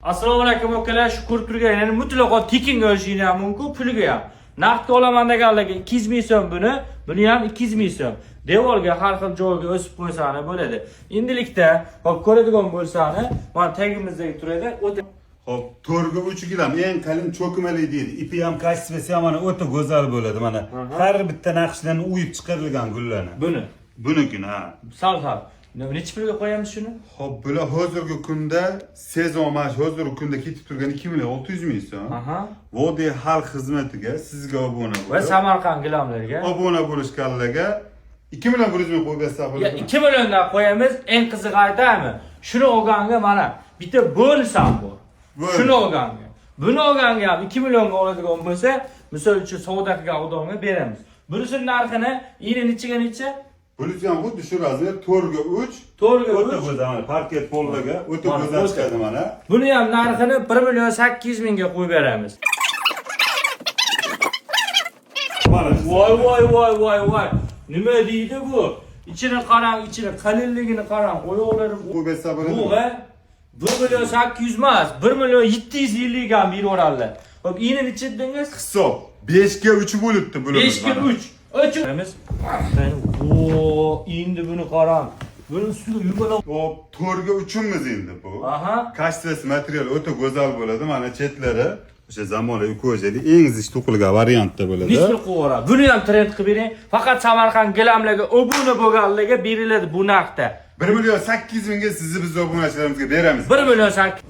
Assalomu alaykum akalar, shu ko'rib turganingiz mutlaqo tekinga olishinglar ham mumkin, puliga ham. Naqdga olaman deganlarga 200 ming so'm buni ham 200 ming so'm. Devorga har xil joyga o'sib qo'ysani bo'ladi. Endilikda, hop ko'radigan bo'lsani, mana tagimizdagi turadi. Hop, to'rga 3 gilam eng qalin cho'kmali deydi. Ipi ham kashfesi ham mana o'ta go'zal bo'ladi mana. Har bitta naqshlarni uyib chiqarilgan gullarni. Bunikini ha. Sal. Necha pulga qo'yamiz shuni? Hop, bular hozirgi kunda sezon mash hozirgi kunda ketib turgan 2 million 600 ming so'm. Vodiy xalq xizmatiga sizga obuna bo'lib va Samarqand gilamlarga obuna bo'lishganlarga 2 million 100 ming qo'yib bersa bo'ladi. 2 milliondan qo'yamiz. Eng qizig'i aytaymi? Shuni olganga mana bitta bonus ham bor. Shuni olganga. Buni olganga ham 2 millionga oladigan bo'lsa, misol uchun savdo qilgan odamga beramiz. Bunisining narxini yini necha? Bunisi ham xuddi shu razmer 4 ga 3. O'ta go'zal, parket pollarga o'ta go'zal chiqadi mana. Buni ham narxini 1 million 800 mingga qo'yib beramiz. Voy. Nima deydi bu? İçine qarang, ichini qalinligini qarang. Oyoqlari qo'yib bersa bo'ladi. Bu 1 million 800 emas, 1 million 750 ga beraveradilar. Hop, yini necha dedingiz? Hisob 5 ga 3 bo'libdi bular. 5 ga 3. O'chiramiz. Endi buni qarang. Buni ustiga yuborib. Hop, 4 ga 3imiz endi bu. Kashfes material o'ta go'zal bo'ladi. Mana chetlari o'sha zamonaviy ko'jali eng zich to'qilgan variantda bo'ladi. Nisbi quvora. Buni ham trend qilib bering. Faqat Samarqand gilamlarga obuna bo'lganlarga beriladi bu narxda. 1 million 800 mingga sizni biz obunachilarimizga beramiz. 1 million 800.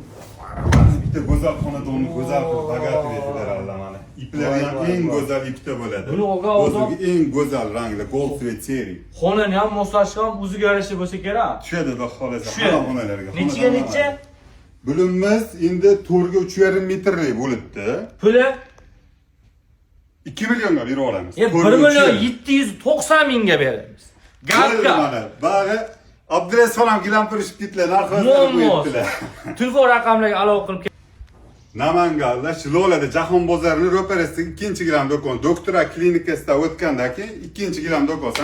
Bitta go'zal xonadonni go'zal qilib bagat beradilar mana. Iplari ham eng go'zal ipda bo'ladi. Buni olgan odam eng go'zal rangli gold svet seri. Xonani ham moslashgan o'ziga yarasha bo'lsa kerak. Tushadi xudo xolasa hamma xonalarga. Necha? Bulimimiz endi 4 ga 3,5 metrlik bo'libdi. Puli 2 millionga berib olamiz. 1 million 790 mingga beramiz. Gapga. Bari Abdulaziz xolam gilam turishib ketdilar, narxlarni qo'yibdilar. Telefon raqamlariga aloqa qilib Namanganlar Shilolada Jahon bozorining ro'parasidagi 2-gilam do'kon, doktora klinikasida o'tgandan keyin 2-gilam do'kon